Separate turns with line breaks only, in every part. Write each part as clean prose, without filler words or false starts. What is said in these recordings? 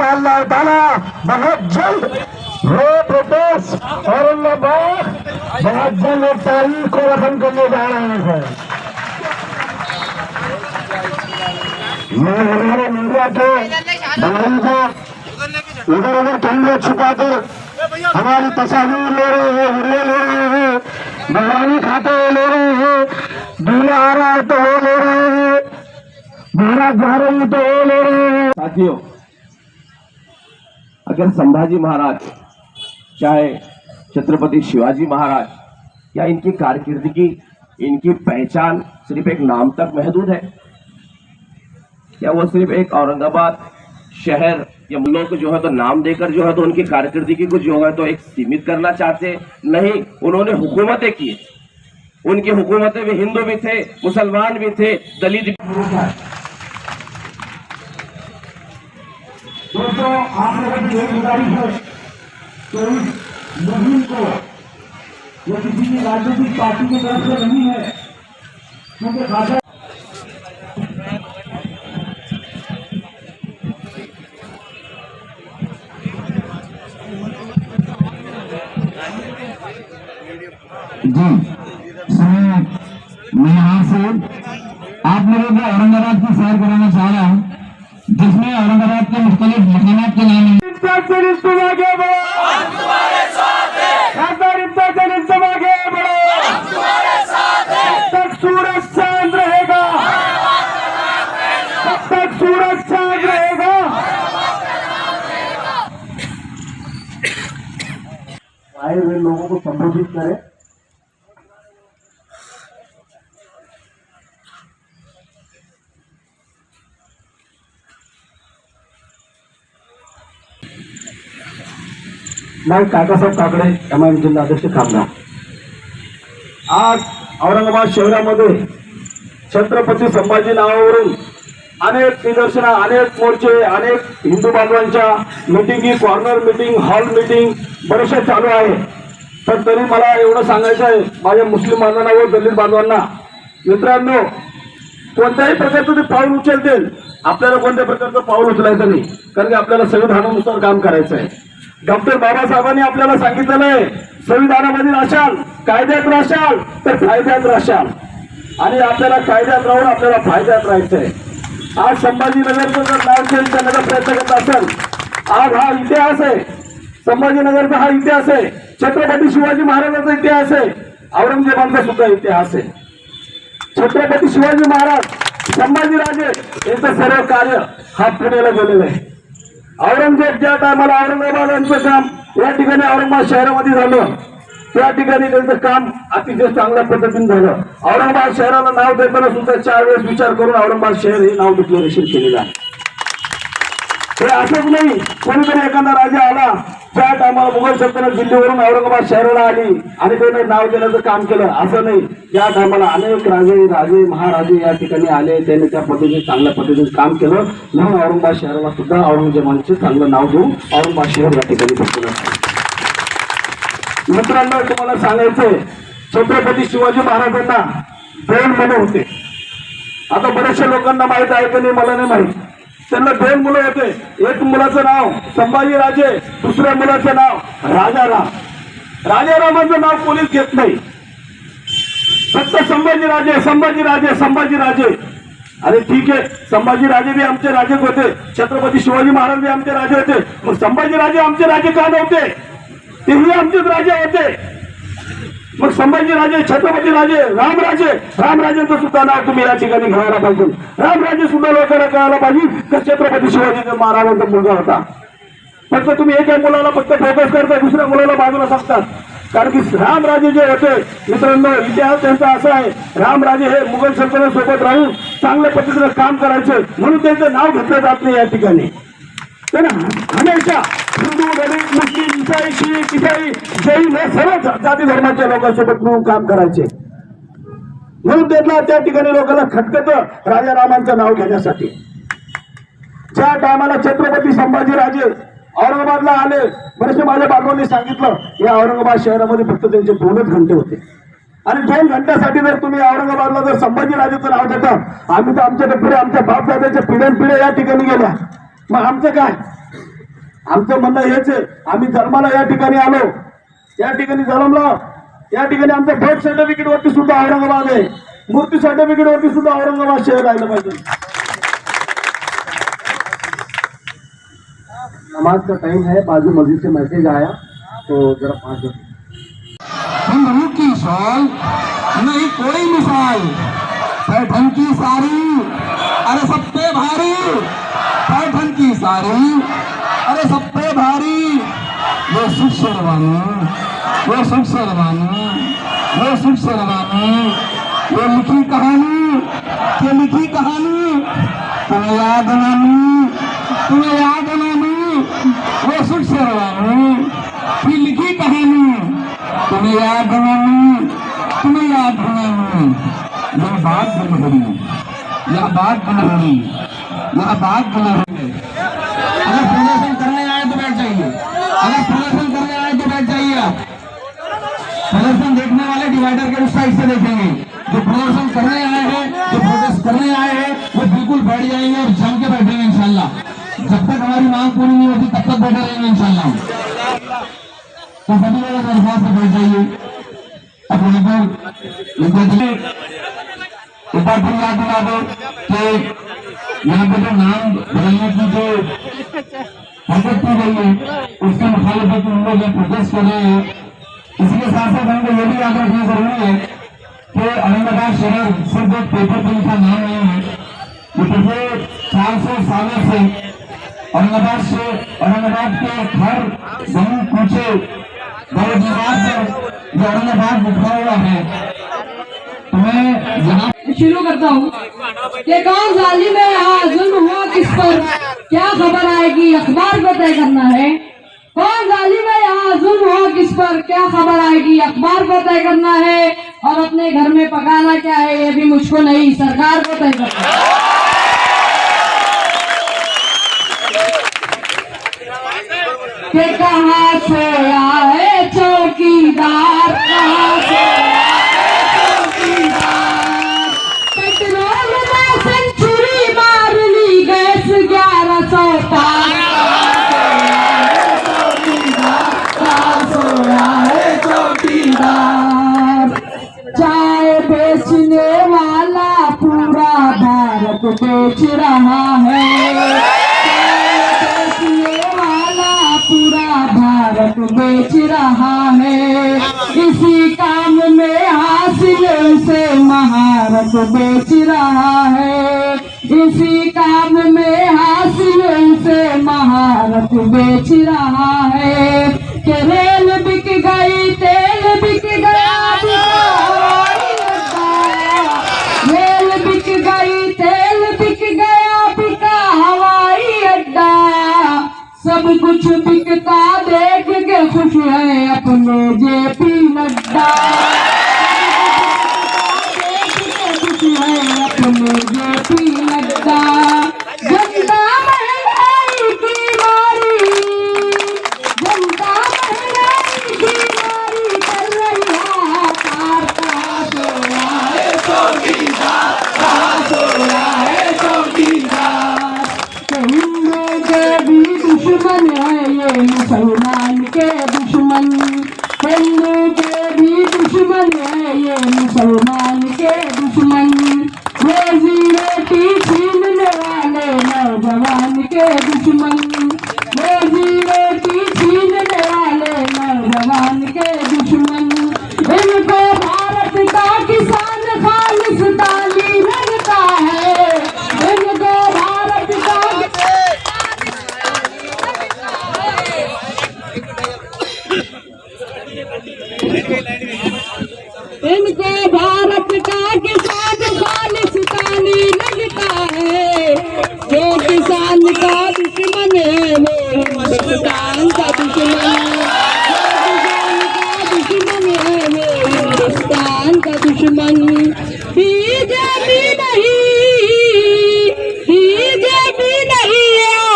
इंशाअल्लाह ताला बहुत जल्द वो प्रोटेस्ट औरंगाबाद बहुत जल्द 1 तारीख को रकम करने जा रहे हैं। मैं हमारे मीडिया के भाइयों को इधर उधर कैमरे छुपाकर हमारी तस्वीर ले रहे हैं, वीडियो ले रहे हैं, बगानी खाते हुए ले रहे हैं, दूल्हा आ रहा है तो वो ले रहे हैं, महाराज जा रहे हैं तो वो ले रहे हैं।
साथियों, अगर संभाजी महाराज चाहे छत्रपति शिवाजी महाराज या इनकी कारकिर्दगी, इनकी पहचान सिर्फ एक नाम तक महदूद है क्या? वो सिर्फ एक औरंगाबाद शहर या मुल्लों को जो है तो नाम देकर जो है तो उनकी कारकिर्दगी को जो है तो एक सीमित करना चाहते नहीं। उन्होंने हुकूमतें की, उनकी हुकूमतें में हिंदू भी थे, मुसलमान भी थे, दलित भी।
दोस्तों, आप लोगों की एक गुजारिश है तो इस मुहिम को ये किसी भी राजनीतिक पार्टी की तरफ से नहीं है, क्योंकि खासा
जी मैं यहाँ से आप लोगों को औरंगाबाद की सैर कराना चाह रहा हूँ, जिसमें औरंगाबाद के मुख्तलिफ मकानात के नाम
तक सूरज चांद रहेगा, तब तक सूरज चांद रहेगा। आए हुए लोगों को संबोधित करें। मैं काकासाहेब काकडे, एमआयएम जिल्हाध्यक्ष खामगाव। आज औरंगाबाद शहरामध्ये छत्रपती संभाजी नावावरून अनेक निदर्शनं, अनेक मोर्चे, अनेक हिंदू बांधवांच्या मिटिंगी, कॉर्नर मिटिंग, हॉल मिटिंग बरेचसे चालू आहे। पण तरी मला एवढं सांगायचं आहे माझ्या मुस्लिम बांधवांना व दलित बांधवांना, मित्रांनो, कोणत्याही प्रकारचं ते पाऊल उचलतील, आपल्याला कोणत्या प्रकारचं पाऊल उचलायचं नाही, कारण की आपल्याला संविधानानुसार काम करायचं आहे। डॉक्टर बाबासाहेबांनी आपल्याला सांगितलेलं आहे, संविधानामध्ये राशाल, कायद्यात राशाल तर फायद्यात राशाल, आणि आपल्याला कायद्यात राहून आपल्याला फायद्यात राहायचं आहे। आज संभाजीनगरचं जर नाव चेंज करण्याचा प्रयत्न करत असेल, आज हा इतिहास आहे, संभाजीनगरचा हा इतिहास आहे, छत्रपती शिवाजी महाराजांचा इतिहास आहे, औरंगजेबांचा सुद्धा इतिहास आहे। छत्रपती शिवाजी महाराज, संभाजीराजे यांचं सर्व कार्य हा पुण्याला गेलेलं आहे। औरंगजेब ज्या टायमाला औरंगाबाद काम या ठिकाणी औरंगाबाद शहरामध्ये झालं, त्या ठिकाणी त्यांचं काम अतिशय चांगल्या पद्धतीने झालं। औरंगाबाद शहराला नाव देताना सुद्धा 4 वेळेस विचार करून औरंगाबाद शहर हे नाव डिक्लेरेशन केलेलं आहे। हे असंच नाही, कोणीतरी एखादा राजा आला ज्या टायमाला मुघल सल्तनत दिल्लीवरून औरंगाबाद शहराला आली आणि त्याने नाव देण्याचं काम केलं, असं नाही। या टायमाला अनेक राजे महाराजे या ठिकाणी आले, त्यांनी त्या पद्धतीने चांगल्या पद्धतीने काम केलं, म्हणून औरंगाबाद शहराला सुद्धा औरंगजेबांचे चांगलं नाव देऊन औरंगाबाद शहर या ठिकाणी पोहोचलं। मित्रांनो, तुम्हाला सांगायचंय, छत्रपती शिवाजी महाराजांना 2 मुलं होते। आता बऱ्याचशा लोकांना माहित आहे की नाही मला नाही माहित, त्यांना 2 मुलं होते। एक मुलाचं नाव संभाजीराजे, दुसऱ्या मुलाचं नाव राजाराम। राजारामाचं नाव पोलीस घेत नाही, फक्त संभाजीराजे संभाजीराजे संभाजीराजे। अरे ठीक आहे, संभाजीराजे भी आमचे राजे होते, छत्रपती शिवाजी महाराज भी आमचे राजे होते, मग संभाजीराजे आमचे राजे का नव्हते? तेही आमचेच राजे होते। मग संभाजीराजे, छत्रपती राजे, रामराजेंचं सुद्धा नाव तुम्ही या ठिकाणी घ्यायला पाहिजे। रामराजे सुद्धा लोकांना कळायला पाहिजे की छत्रपती शिवाजी महाराजांचा मुलगा होता। फक्त तुम्ही एका मुलाला फक्त फोकस करताय, दुसऱ्या मुलाला बाजूला सांगतात, कारण की रामराजे जे होते, मित्रांनो, इतिहास त्यांचा असा आहे, रामराजे हे मुघल सल्तनत सोबत राहून चांगल्या पद्धतीने काम करायचे, म्हणून त्यांचं नाव घेतलं जात नाही या ठिकाणी। हमेशा हिंदू, दलित, मुस्लिम, ईसाई, शीख, ईसाई, जैन हे सर्व जाती धर्माच्या लोकांसोबत मिळून काम करायचे, म्हणून त्यांना त्या ठिकाणी लोकांना खटकत राजारामांचं नाव घेण्यासाठी। ज्या टायमाला छत्रपती संभाजीराजे औरंगाबादला आले, बरेचसे माझ्या बांधवांनी सांगितलं, या औरंगाबाद शहरामध्ये फक्त त्यांचे 2च घंटे होते, आणि 2 घंट्यासाठी जर तुम्ही औरंगाबादला जर संभाजीराजेचं नाव देता, आम्ही तर आमच्या पुढे आमच्या बापदादाच्या पिढ्यानपिढ्या या ठिकाणी गेल्या, मग आमचं काय? आमचं म्हणणं हेच आहे, आम्ही जन्माला या ठिकाणी आलो, या ठिकाणी जन्मलो, या ठिकाणी आमचं बर्थ सर्टिफिकेट वरती सुद्धा औरंगाबाद आहे, मूर्ती सर्टिफिकेट वरती सुद्धा औरंगाबाद शहर राहिलं पाहिजे. नमाज का टाइम है, बाजू मस्जिद से मैसेज आया तो जरा 5 मिनट.
हिंदू की शॉल नहीं कोई मिसाल, पैठन की साड़ी अरे सब पे भारी, पैठन की साड़ी अरे सब पे भारी, वो सुख शेरवानी, वो सुख शेरवानी, वो सुख शेरवानी, वो लिखी कहानी, ये लिखी कहानी तुम्हें याद नानी, तुम्हें याद नानी, वो सुख शेरवानी की लिखी कहानी तुम्हें याद नानी, तुम्हें याद नानी. यह बात बन रही, यह बात बन रही, यह बात बन रही. अगर प्रदर्शन करने आए तो बैठ जाइए, अगर प्रदर्शन करने आए तो बैठ जाइए. आप प्रदर्शन देखने वाले डिवाइडर के उस साइड से देखेंगे, जो प्रदर्शन करने आए हैं, जो प्रोटेस्ट करने आए हैं, वो बिल्कुल बैठ जाएंगे और जम के बैठेंगे इंशाल्लाह. जब तक हमारी मांग पूरी नहीं होती तब तक बैठे रहेंगे इंशाल्लाह. तो सभी लोग दरख्वास्त से बैठ जाइए. अब यहाँ पर एक बार फिर याद दिला दो कि यहाँ पे जो नाम बदलने की जो हरकत की गई है उसके मुखालिफत में हम लोग यहाँ प्रोटेस्ट कर रहे हैं. इसके साथ साथ हमको ये भी याद रखना जरूरी है कि औरंगाबाद शहर सिर्फ एक पेपर पे लिखा नाम नहीं है. ये पिछले 400 सालों से औरंगाबाद के हर गली कूचे बड़े दीवार पर औरंगाबाद लिखा हुआ है. तुम्हें यहाँ
शुरू करता हूँ कि कौन जालिम है, यहाँ जुल्म हुआ किस पर, क्या खबर आएगी अखबार को तय करना है. कौन जालिम है, यहाँ जुल्म हुआ किस पर, क्या खबर आएगी अखबार को तय करना है. और अपने घर में पकाना क्या है ये भी मुझको नहीं, सरकार को तय करना है. कि कहाँ से आए चौकीदार, कहाँ से आए चौकीदार, पेट्रोल में सेंचुरी मार ली, गैस 1100 पार. कहाँ से आए चौकीदार, चाय बेचने वाला पूरा भारत बेच रहा है, पूरा भारत बेच रहा है. इसी काम में हासिल से महारत बेच रहा है, इसी काम में हासिल से महारत बेच रहा है. कि रेल बिक गई, तेल बिक गया, रेल बिक गई, तेल बिक गया, बिका हवाई अड्डा. सब कुछ बिकता देख के खुश है अपने जेपी नड्डा, देख के खुश है अपने जेपी नड्डा. जनता महंगाई की मारी, जनता महंगाई की मारी कर रही हाहाकार. कहाँ से आए चौकीदार, कहाँ से आए चौकीदार. हिंदू के भी दुश्मन है ये मुसलमान के दुश्मन, हिंदू के भी दुश्मन है ये मुसलमान के दुश्मन. रोजी रोटी छीनने वाले नौजवान के दुश्मन, रोजी रोटी छीनने वाले नौजवान के दुश्मन. इनको भारत का किसान खालिस्तानी लगता है, इनको भारत का इनको भारत का किसान खालिस्तानी लगता है. जो किसान का दुश्मन है वो हिंदुस्तान का दुश्मन है, जो किसान का दुश्मन है वो हिंदुस्तान का दुश्मन. बीजेपी नहीं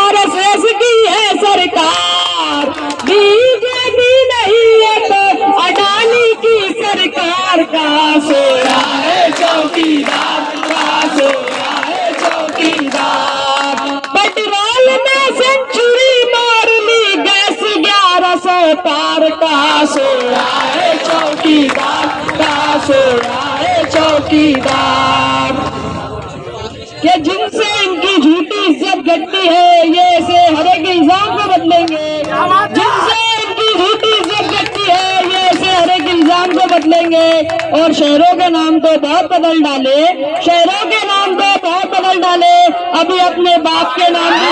RSS की है सरकार, बीजेपी नहीं है तो अडानी की सरकार. कहाँ से
सोया है चौकीदार, कहाँ सोया है चौकीदार। कि जिनसे इनकी झूठी इज्जत घटती है, ये ऐसे हर एक इल्जाम को बदलेंगे। जिनसे इनकी झूठी इज्जत घटती है, ये ऐसे हर एक इल्जाम को बदलेंगे। और शहरों के नाम तो बहुत बदल डाले, शहरों के नाम तो बहुत बदल डाले, अभी अपने बाप के नाम भी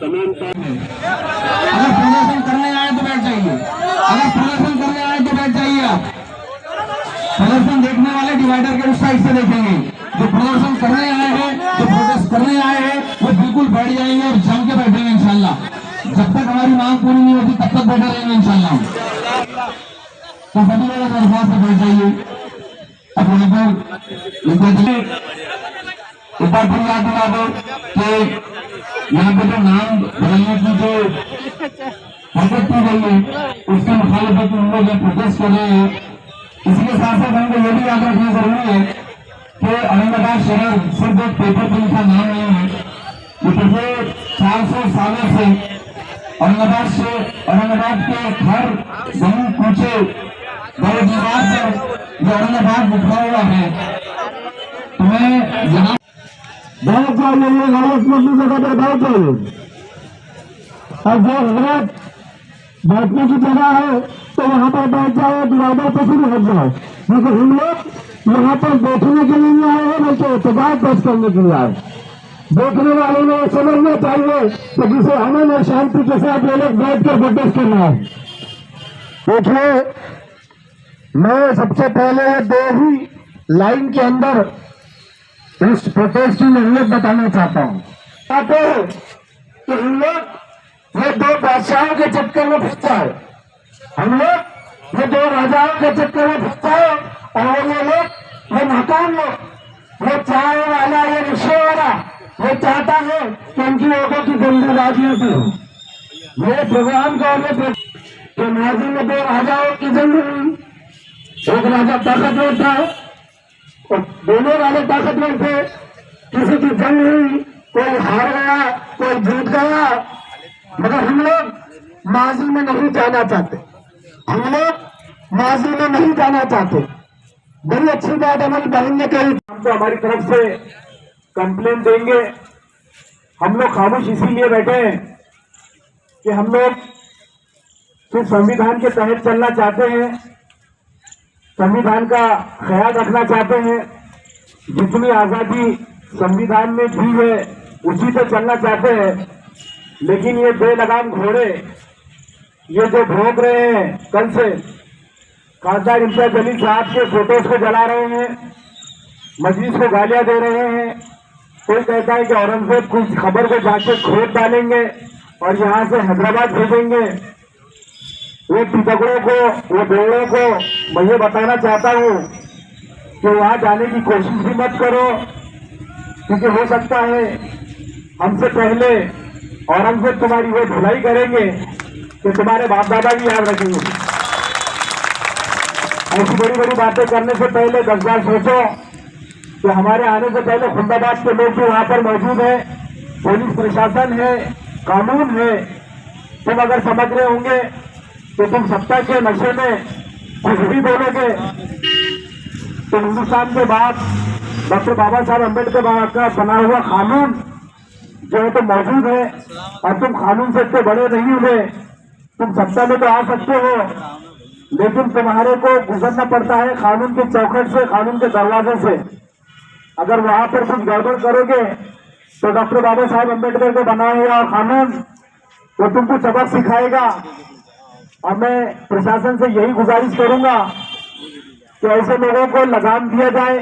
तमाम
अगर प्रदर्शन करने आए तो बैठ जाइए, अगर प्रदर्शन करने आए तो बैठ जाइए। आप प्रदर्शन देखने वाले डिवाइडर के उस साइड से देखेंगे, जो प्रदर्शन करने आए हैं, जो प्रोटेस्ट करने आए हैं, वो बिल्कुल बैठ जाएंगे और जम के बैठेंगे इंशाल्लाह। जब तक हमारी मांग पूरी नहीं होती तब तक बैठे रहेंगे इंशाल्लाह। तो सभी लोग दरख्वास्त से बैठ जाइए। अब यहाँ पर एक बार फिर याद दिला दो कि यहाँ पे जो नाम बदलने की जो हरकत की गई है, उसकी मुखालिफत हम लोग प्रोटेस्ट कर रहे हैं। इसके साथ साथ हमको ये भी याद रखना जरूरी है कि औरंगाबाद शहर सिर्फ एक पेपर पे लिखा नाम नहीं है। ये पिछले 400 सालों से औरंगाबाद के हर जमीन पूछे बड़े दीवार पर ये औरंगाबाद लिखा हुआ है। तुम्हें यहाँ
बहुत चाहिए, गलत मसली जगह पर बहुत चाहिए। और जो गलत बैठने की जगह है तो वहाँ पर बैठ जाओ, डिवाइडर पर फिर हट जाओ। क्योंकि हम लोग यहाँ पर बैठने के लिए आए हैं, नहीं तो एहतजाज पेश करने के लिए आए। देखने वालों ने समझना चाहिए कि जिसे हमें न शांति के साथ ये लोग बैठ कर प्रोटेस्ट करना है। देखिए, मैं सबसे पहले दो ही लाइन के अंदर इस प्रोटेस्ट की अहमियत बताना चाहता हूँ। कि हम लोग ये दो बादशाहों के चक्कर में फंसता है, हम लोग ये दो राजाओं के चक्कर में फंसता है। और ये लोग ये नाकाम लोग, ये चाय वाला, ये रिक्शे वाला, ये चाहता है कि उनकी लोगों की जल्दबाजियों की हो। ये प्रोग्राम का कि माजी में दो राजाओं की जंग हुई। एक राजा ताकतवर था और दोनों वाले ताकतवर थे। किसी की जंग हुई, कोई हार गया, कोई जीत गया। मगर हम लोग माजी में नहीं जाना चाहते, हम लोग माजी में नहीं जाना चाहते। बड़ी अच्छी बात हमारी बहन ने कही, हमको हमारी तरफ से कंप्लेन देंगे। हम लोग खामोश इसीलिए बैठे हैं कि हम लोग सिर्फ संविधान के तहत चलना चाहते हैं, संविधान का ख्याल रखना चाहते हैं। जितनी आजादी संविधान में दी है उसी पे चलना चाहते हैं। लेकिन ये बेलगाम घोड़े, ये जो भोंक रहे हैं कल से, खासदार इम्तियाज जलील साहब के फोटोज को जला रहे हैं, मजलिस को गालियां दे रहे हैं। कोई कहता है कि औरंगजेब कुछ खबर को जाके खोद डालेंगे और यहाँ से हैदराबाद भेजेंगे। वो टिकड़ों को, वो बेड़ों को मैं ये बताना चाहता हूँ कि वहां जाने की कोशिश भी मत करो, क्योंकि हो सकता है हमसे पहले औरंगजेब तुम्हारी वो धुलाई करेंगे कि तुम्हारे बाप दादा भी याद रखेंगे। ऐसी बड़ी बड़ी बातें करने से पहले 10 बार सोचो कि हमारे आने से पहले खुंदाबाद के लोग भी वहां पर मौजूद है, पुलिस प्रशासन है, कानून है। तुम अगर समझ रहे होंगे तो तुम सत्ता के नशे में कुछ भी बोलोगे। तो हिंदुस्तान के बाद डॉक्टर बाबा साहब अम्बेडकर का बना हुआ कानून जो है तो मौजूद है, और तुम कानून से इतने बड़े नहीं हुए। तुम सत्ता में तो आ सकते हो, लेकिन तुम्हारे को गुजरना पड़ता है कानून के चौखट से, कानून के दरवाजे से। अगर वहां पर कुछ गड़बड़ करोगे तो डॉक्टर बाबा साहब अम्बेडकर को बना हुआ कानून वो तुमको सबक सिखाएगा। और मैं प्रशासन से यही गुजारिश करूंगा कि ऐसे लोगों को लगाम दिया जाए,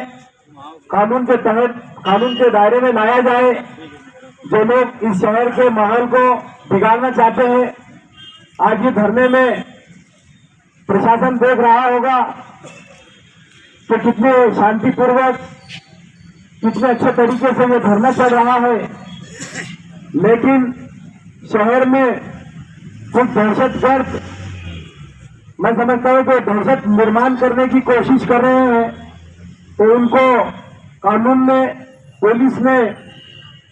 कानून के तहत, कानून के दायरे में लाया जाए। जो लोग इस शहर के माहौल को बिगाड़ना चाहते हैं, आज ये धरने में प्रशासन देख रहा होगा कि कितने शांतिपूर्वक, कितने अच्छे तरीके से ये धरना चल रहा है। लेकिन शहर में कुछ दहशतगर्द, मैं समझता हूं कि दहशत निर्माण करने की कोशिश कर रहे हैं, तो उनको कानून में, पुलिस ने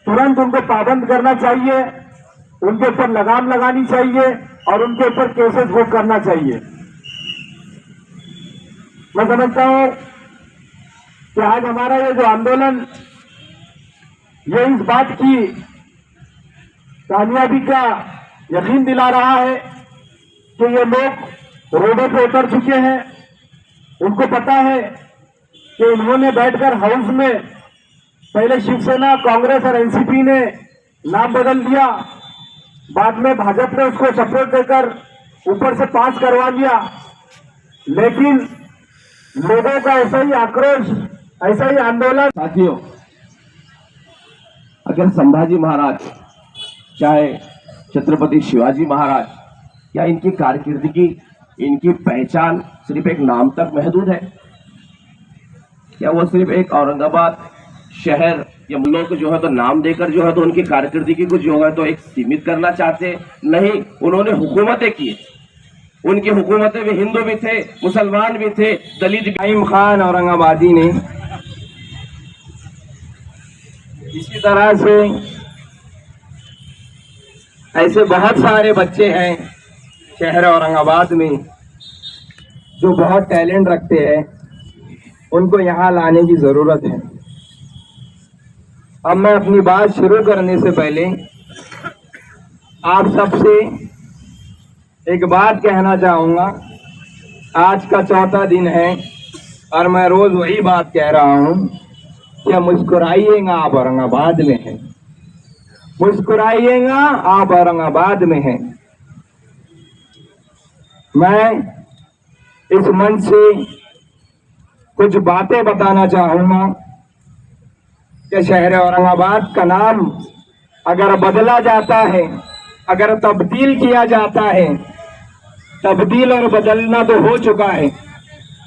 तुरंत उनको पाबंद करना चाहिए, उनके ऊपर लगाम लगानी चाहिए और उनके ऊपर केसेस बुक करना चाहिए। मैं समझता हूं कि आज हमारा ये जो आंदोलन, ये इस बात की कामयाबी का यकीन दिला रहा है कि ये लोग रोडों पे उतर चुके हैं। उनको पता है कि इन्होंने बैठकर हाउस में पहले शिवसेना, कांग्रेस और एनसीपी ने नाम बदल दिया, बाद में भाजपा ने उसको सपोर्ट देकर ऊपर से पास करवा लिया। लेकिन लोगों का ऐसा ही आक्रोश, ऐसा ही आंदोलन।
साथियों, अगर संभाजी महाराज, चाहे छत्रपति शिवाजी महाराज, या इनकी कारकिर्दगी, इनकी पहचान सिर्फ एक नाम तक महदूद है? क्या वो सिर्फ एक औरंगाबाद शहर या मुल्क जो है तो नाम देकर जो है तो उनकी कारकिर्दगी को जो है तो एक सीमित करना चाहते? नहीं, उन्होंने हुकूमतें की। उनकी हुकूमतें में हिंदू भी थे, मुसलमान भी थे, दलित भी।
इब्राहिम खान औरंगाबादी ने इसी तरह से ऐसे बहुत सारे बच्चे हैं शहर औरंगाबाद में जो बहुत टैलेंट रखते हैं, उनको यहाँ लाने की जरूरत है। अब मैं अपनी बात शुरू करने से पहले आप सबसे एक बात कहना चाहूंगा। आज का चौथा दिन है और मैं रोज वही बात कह रहा हूं कि मुस्कुराइएगा, आप औरंगाबाद में हैं। मुस्कुराइएगा, आप औरंगाबाद में हैं। मैं इस मंच से कुछ बातें बताना चाहूंगा कि शहर औरंगाबाद का नाम अगर बदला जाता है, अगर तब्दील किया जाता है, तब्दील और बदलना तो हो चुका है,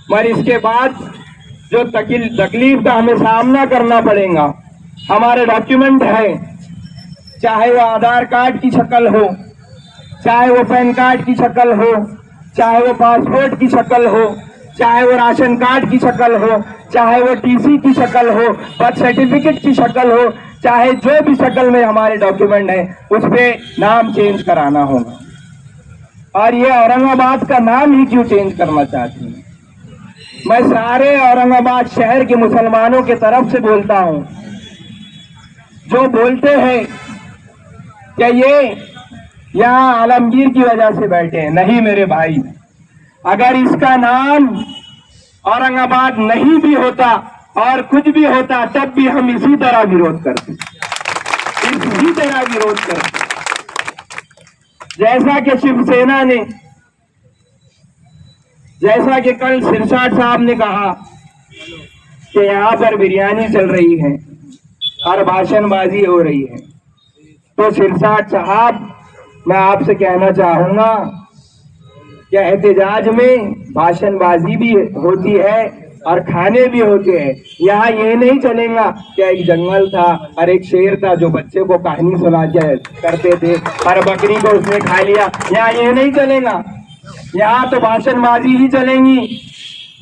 पर इसके बाद जो तकलीफ का हमें सामना करना पड़ेगा, हमारे डॉक्यूमेंट है, चाहे वो आधार कार्ड की शक्ल हो, चाहे वो पैन कार्ड की शक्ल हो, चाहे वो पासपोर्ट की शक्ल हो, चाहे वो राशन कार्ड की शक्ल हो, चाहे वो टीसी की शक्ल हो, बर्थ सर्टिफिकेट की शक्ल हो, चाहे जो भी शक्ल में हमारे डॉक्यूमेंट है, उस पे नाम चेंज कराना होगा। और ये औरंगाबाद का नाम ही क्यों चेंज करना चाहती हूँ? मैं सारे औरंगाबाद शहर के मुसलमानों के तरफ से बोलता हूँ, जो बोलते हैं कि ये यहाँ आलमगीर की वजह से बैठे हैं। नहीं मेरे भाई, अगर इसका नाम औरंगाबाद नहीं भी होता और कुछ भी होता, तब भी हम इसी तरह विरोध करते, इसी तरह विरोध करते। जैसा कि शिवसेना ने, जैसा कि कल सिरसाट साहब ने कहा कि यहाँ पर बिरयानी चल रही है और भाषणबाजी हो रही है, तो सिरसाट साहब, मैं आपसे कहना चाहूंगा कि एहतजाज में भाषणबाजी भी होती है और खाने भी होते हैं। यहाँ ये नहीं चलेगा कि एक जंगल था और एक शेर था जो बच्चे को कहानी सुना करते थे और बकरी को उसने खा लिया। यहाँ ये नहीं चलेगा, यहाँ तो भाषणबाजी ही चलेंगी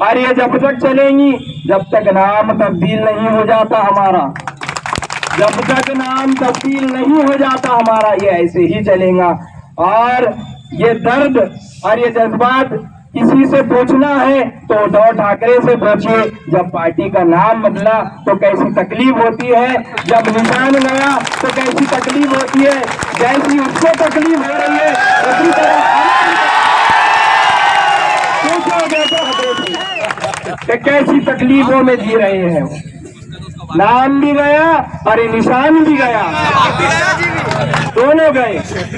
और ये जब तक चलेंगी जब तक नाम तब्दील नहीं हो जाता हमारा, जब तक नाम तब्दील नहीं हो जाता हमारा, ये ऐसे ही चलेगा। और ये दर्द और ये जज्बात किसी से पूछना है तो उद्धव ठाकरे से पूछिए। जब पार्टी का नाम बदला तो कैसी तकलीफ होती है, जब निशान गया तो कैसी तकलीफ होती है। जैसी उसको तकलीफ हो रही है उसी तरह कि कैसी तकलीफों में जी रहे हैं। नाम भी गया और निशान भी गया, दोनों गए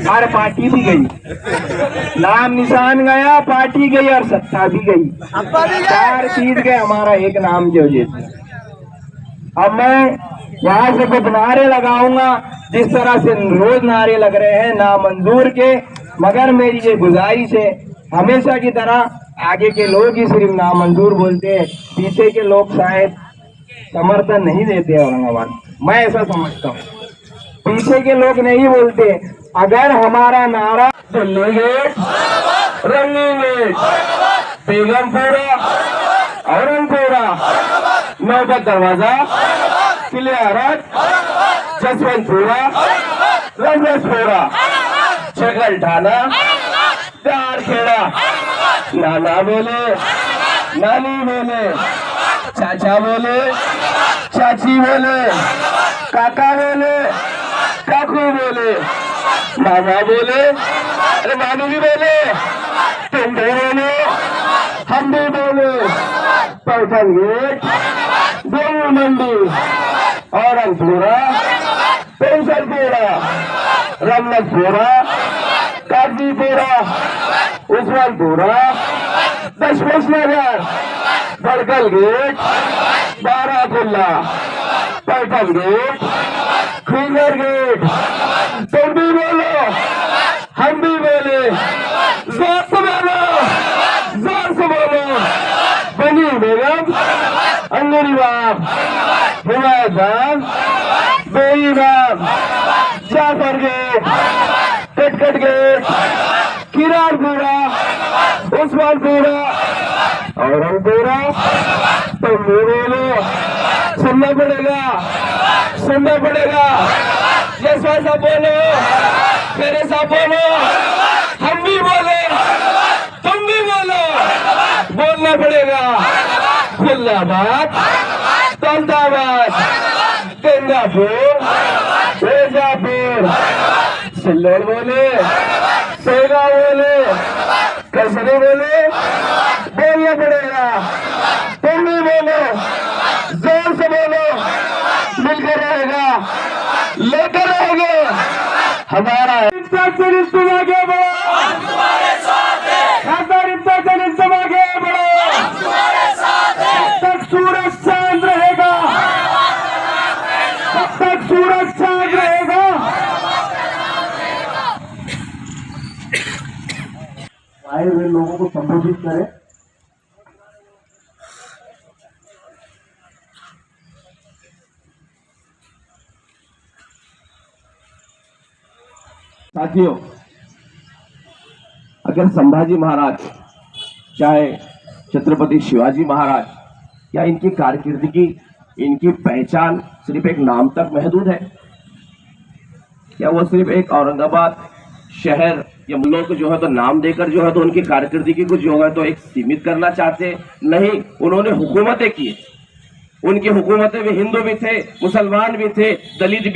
और पार्टी भी गई। नाम निशान गया, पार्टी गई और सत्ता भी गई, चार चीज गए हमारा एक नाम की वजह से। अब मैं यहाँ से कुछ नारे लगाऊंगा, जिस तरह से रोज नारे लग रहे हैं नामंजूर के, मगर मेरी ये गुजारिश है हमेशा की तरह
आगे के लोग ही सिर्फ नामंजूर बोलते हैं, पीछे के लोग शायद समर्थन नहीं देते औरंगाबाद। मैं ऐसा समझता हूँ, पीछे के लोग नहीं बोलते। अगर हमारा नारा दिल्ली गेट, रंगी गेट, बेगमपुरा, औरंगपुरा, नौबत दरवाजा, किले आरत, जसवंतपुरा, रंगसपुरा, छगल ठाना, दारखेड़ा, नाना बोले, नानी बोले, चाचा बोले, चाची बोले, काका बोले, काकू बोले, मामा बोले, अरे मामी भी बोले, तुम भी बोले, हम भी बोले। Paithan gate, Gol Mandi, Aurangpura, Pensionpura, Ramanpura, Kazipura, Usmanpura, Dashmesh Nagar, Badkal gate, Barakulla, Paithan gate, Khingar gate. तुम भी बोलो, हम भी बोले, जोर से बोलो, जोर से बोलो। बनी बेगम, अंगूरी बाग, हिमायत बाग, बेई बाग, जाफर गेट, कटकट गेट, किरारपुरा, उस्मानपुरा, औरंगपुरा। तुम भी बोलो, सुनना पड़ेगा, सुनना पड़ेगा। जैसा साहब बोलो, मेरे साहब बोलो, हम भी बोले, तुम भी बोलो, बोलना पड़ेगा। खुल्लाबाद, तंदाबाद, गंगापुर, मिर्जापुर, सिल्लोर बोले, सेगा बोले, कसरी बोले, बोलना पड़ेगा। तुम भी बोलो, जोर से बोलो, मिलकर रहेगा, लेकर रहेंगे हमारा तुम आगे बढ़ो, तुम आगे बढ़ो, जब तक सूरज चांद रहेगा, जब तक सूरज चांद रहेगा। आए हुए लोगों को संबोधित करें। साथियों, अगर संभाजी महाराज, चाहे छत्रपति शिवाजी महाराज या इनकी कारकिर्दगी, इनकी पहचान सिर्फ एक नाम तक महदूद है? क्या वो सिर्फ एक औरंगाबाद शहर या लोग जो है तो नाम देकर जो है तो उनकी कारकिर्दगी को जो है तो एक सीमित करना चाहते? नहीं, उन्होंने हुकूमतें की। उनकी हुकूमतें में हिंदू भी थे, मुसलमान भी थे, दलित भी।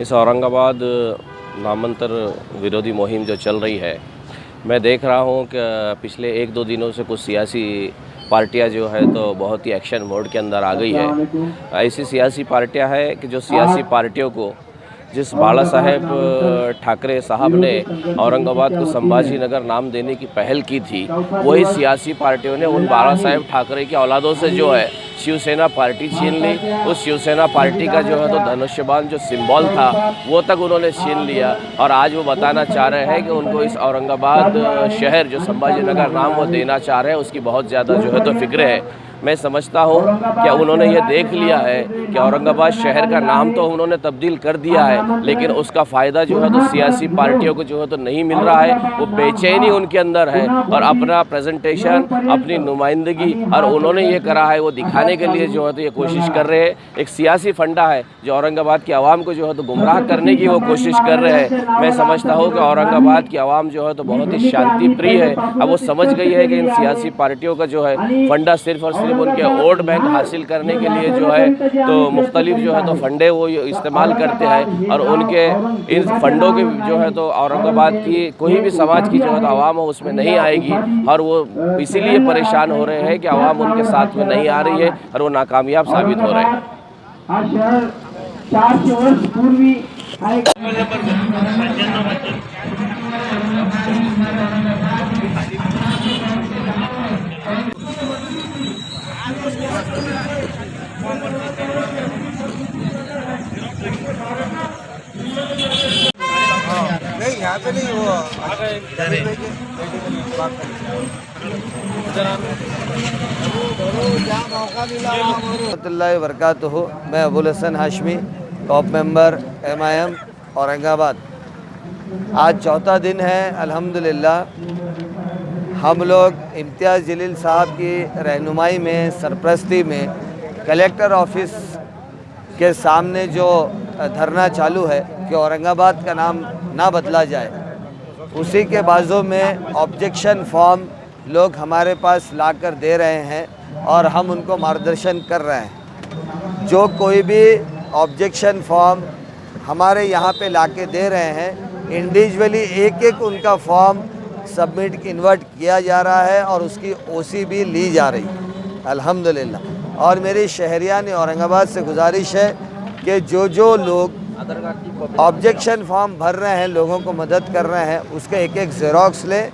इस औरंगाबाद नामांतर विरोधी मुहिम जो चल रही है, मैं देख रहा हूँ कि पिछले 1-2 दिनों से कुछ सियासी पार्टियां जो है तो बहुत ही एक्शन मोड के अंदर आ गई है। ऐसी सियासी पार्टियां हैं कि जो सियासी पार्टियों को जिस बाला साहेब ठाकरे साहब ने औरंगाबाद को संभाजी नगर नाम देने की पहल की थी, वही सियासी पार्टियों ने उन बाला साहेब ठाकरे की औलादों से जो है शिवसेना पार्टी छीन ली। उस शिवसेना पार्टी का जो है तो धनुष्यबाण जो सिंबल था वो तक उन्होंने छीन लिया, और आज वो बताना चाह रहे हैं कि उनको इस औरंगाबाद शहर जो संभाजी नगर नाम वो देना चाह रहे हैं, उसकी बहुत ज़्यादा जो है तो फिक्र है। मैं समझता हूँ कि उन्होंने ये देख लिया है कि औरंगाबाद शहर का नाम तो उन्होंने तब्दील कर दिया है, लेकिन उसका फ़ायदा जो है तो सियासी पार्टियों को जो है तो नहीं मिल रहा है। वो बेचैनी उनके अंदर है और अपना प्रेजेंटेशन, अपनी नुमाइंदगी और उन्होंने ये करा है वो दिखाने के लिए जो है तो ये कोशिश कर रहे हैं। एक सियासी फंडा है जो औरंगाबाद की आवाम को जो है तो गुमराह करने की वो कोशिश कर रहे हैं। मैं समझता हूँ कि औरंगाबाद की आवाम जो है तो बहुत ही शांति प्रिय है। अब वो समझ गई है कि इन सियासी पार्टियों का जो है फंडा सिर्फ और सिर्फ उनके वोट बैंक हासिल करने के लिए जो है तो मुख्तलिफ जो है तो फंडे वो इस्तेमाल करते हैं, और उनके इन फंडों के जो है तो औरंगाबाद की कोई भी समाज की जो है तो आवाम हो उसमें नहीं आएगी, और वो इसीलिए परेशान हो रहे हैं कि आवाम उनके साथ में नहीं आ रही है और वो नाकामयाब साबित हो रहे हैं।
हा शहर 400 वर्ष पूर्वी हा एक
रहमतुल्लाहि वबरकातुहू। मैं Abul Hasan Hashmi, top member MIM Aurangabad. आज चौथा दिन है अल्हम्दुलिल्लाह। हम लोग इम्तियाज़ जलील साहब की रहनुमाई में, सरपरस्ती में कलेक्टर ऑफिस के सामने जो धरना चालू है कि औरंगाबाद का नाम ना बदला जाए, उसी के बाजू में ऑब्जेक्शन फॉर्म लोग हमारे पास लाकर दे रहे हैं और हम उनको मार्गदर्शन कर रहे हैं। जो कोई भी ऑब्जेक्शन फॉर्म हमारे यहाँ पे लाके दे रहे हैं, इंडिविजुअली एक एक उनका फॉर्म सबमिट कन्वर्ट किया जा रहा है और उसकी OC भी ली जा रही है अल्हम्दुलिल्लाह। और मेरी शहरियान औरंगाबाद से गुजारिश है कि जो लोग ऑब्जेक्शन फॉर्म भर रहे हैं, लोगों को मदद कर रहे हैं, उसके एक एक ज़ेरॉक्स लें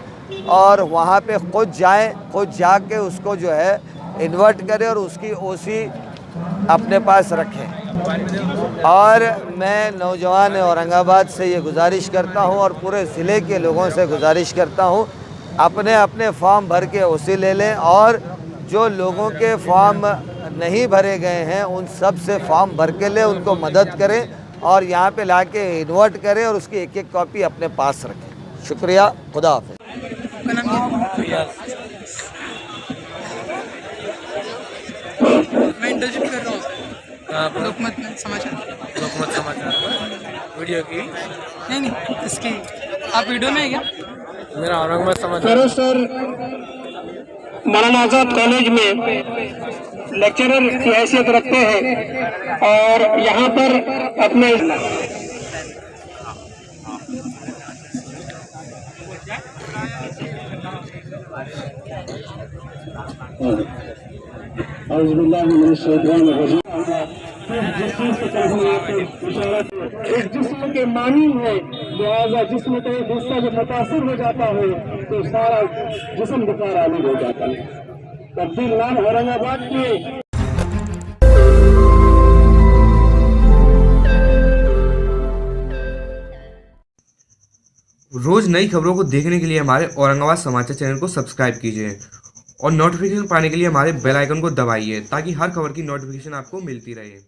और वहाँ पे खुद जाएं, खुद जाके उसको जो है इन्वर्ट करें और उसकी OC अपने पास रखें। और मैं नौजवान औरंगाबाद से ये गुजारिश करता हूँ और पूरे ज़िले के लोगों से गुजारिश करता हूँ, अपने अपने फॉर्म भर के OC ले लें और जो लोगों के फॉर्म नहीं भरे गए हैं उन सब से फॉर्म भर के लें, उनको मदद करें और यहाँ पे लाके इन्वर्ट करें और उसकी एक एक कॉपी अपने पास रखें। शुक्रिया, खुदा हाफ़िज़।
मैं इंटरव्यू कर रहा हूँ लोकमत समाचार वीडियो की नहीं इसकी। आप वीडियो में है क्या? मेरा औरंगाबाद समाचार सर मौलाना आज़ाद कॉलेज में लेक्चरर की हैसियत रखते हैं और यहाँ पर अपने इस जिस्म के मानी है, लिहाजा जिस्म का एक हिस्सा जो मुतासिर हो जाता है तो सारा जिस्म बुखार आलूद हो जाता है। तब्दील नाम औरंगाबाद के
रोज नई खबरों को देखने के लिए हमारे औरंगाबाद समाचार चैनल को सब्सक्राइब कीजिए और नोटिफिकेशन पाने के लिए हमारे बेल आइकन को दबाइए ताकि हर खबर की नोटिफिकेशन आपको मिलती रहे।